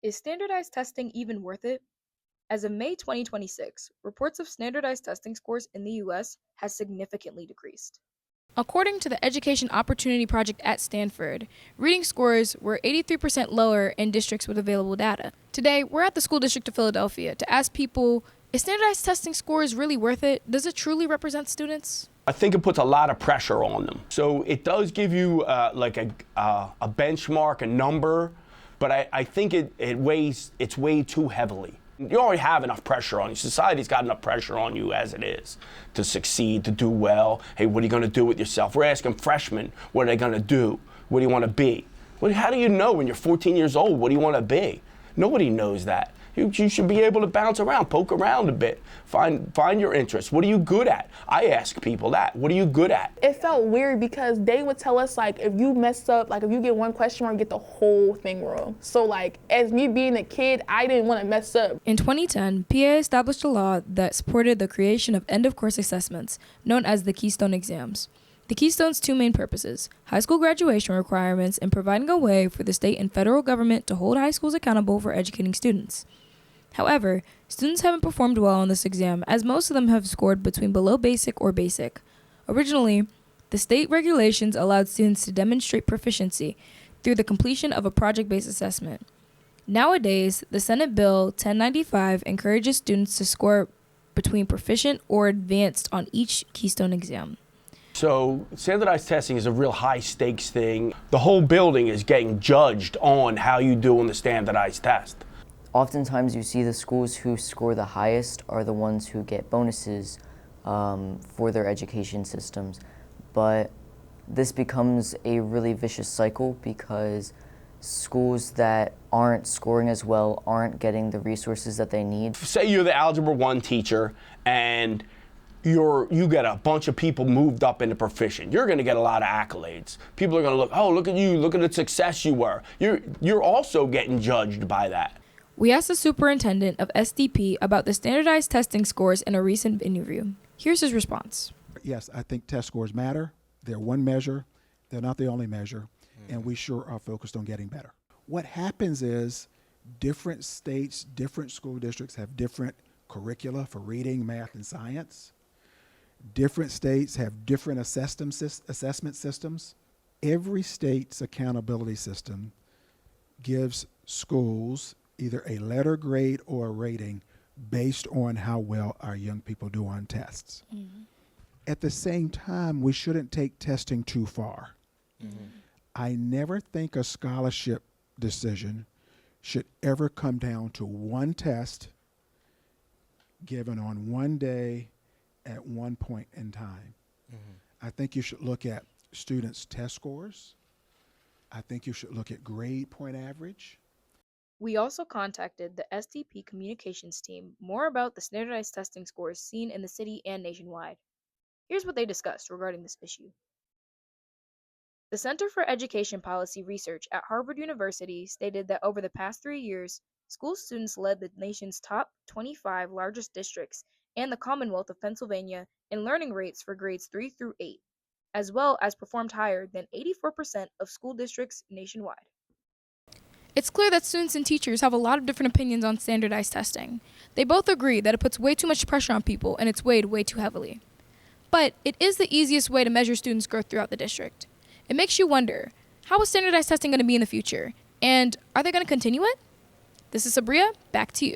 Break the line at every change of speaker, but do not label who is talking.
Is standardized testing even worth it? As of May 2026, reports of standardized testing scores in the US has significantly decreased.
According to the Education Opportunity Project at Stanford, reading scores were 83% lower in districts with available data. Today, we're at the School District of Philadelphia to ask people, is standardized testing scores really worth it? Does it truly represent students?
I think it puts a lot of pressure on them. So it does give you like a benchmark, a number, but I think it's weighed too heavily. You already have enough pressure on you. Society's got enough pressure on you as it is to succeed, to do well. Hey, what are you going to do with yourself? We're asking freshmen, what are they going to do? What do you want to be? How do you know when you're 14 years old, what do you want to be? Nobody knows that. You should be able to bounce around, poke around a bit, find your interests. What are you good at? I ask people that. What are you good at?
It felt weird because they would tell us, like, if you mess up, like, if you get one question wrong, you get the whole thing wrong. So, like, as me being a kid, I didn't want to mess up.
In 2010, PA established a law that supported the creation of end-of-course assessments, known as the Keystone exams. The Keystone's two main purposes: high school graduation requirements and providing a way for the state and federal government to hold high schools accountable for educating students. However, students haven't performed well on this exam, as most of them have scored between below basic or basic. Originally, the state regulations allowed students to demonstrate proficiency through the completion of a project-based assessment. Nowadays, the Senate Bill 1095 encourages students to score between proficient or advanced on each Keystone exam.
So standardized testing is a real high stakes thing. The whole building is getting judged on how you do on the standardized test.
Oftentimes you see the schools who score the highest are the ones who get bonuses for their education systems. But this becomes a really vicious cycle because schools that aren't scoring as well aren't getting the resources that they need.
Say you're the Algebra 1 teacher and you get a bunch of people moved up into proficient. You're going to get a lot of accolades. People are going to look, oh, look at you, look at the success you were. You're also getting judged by that.
We asked the superintendent of SDP about the standardized testing scores in a recent interview. Here's his response.
Yes, I think test scores matter. They're one measure. They're not the only measure. And we sure are focused on getting better. What happens is different states, different school districts have different curricula for reading, math, and science. Different states have different assessment systems. Every state's accountability system gives schools either a letter grade or a rating based on how well our young people do on tests. Mm-hmm. At the same time, we shouldn't take testing too far. Mm-hmm. I never think a scholarship decision should ever come down to one test given on one day at one point in time. Mm-hmm. I think you should look at students' test scores. I think you should look at grade point average.
We also contacted the SDP communications team more about the standardized testing scores seen in the city and nationwide. Here's what they discussed regarding this issue. The Center for Education Policy Research at Harvard University stated that over the past 3 years, school students led the nation's top 25 largest districts and the Commonwealth of Pennsylvania in learning rates for grades 3 through 8, as well as performed higher than 84% of school districts nationwide.
It's clear that students and teachers have a lot of different opinions on standardized testing. They both agree that it puts way too much pressure on people and it's weighed way too heavily. But it is the easiest way to measure students' growth throughout the district. It makes you wonder, how is standardized testing going to be in the future? And are they going to continue it? This is Sabria, back to you.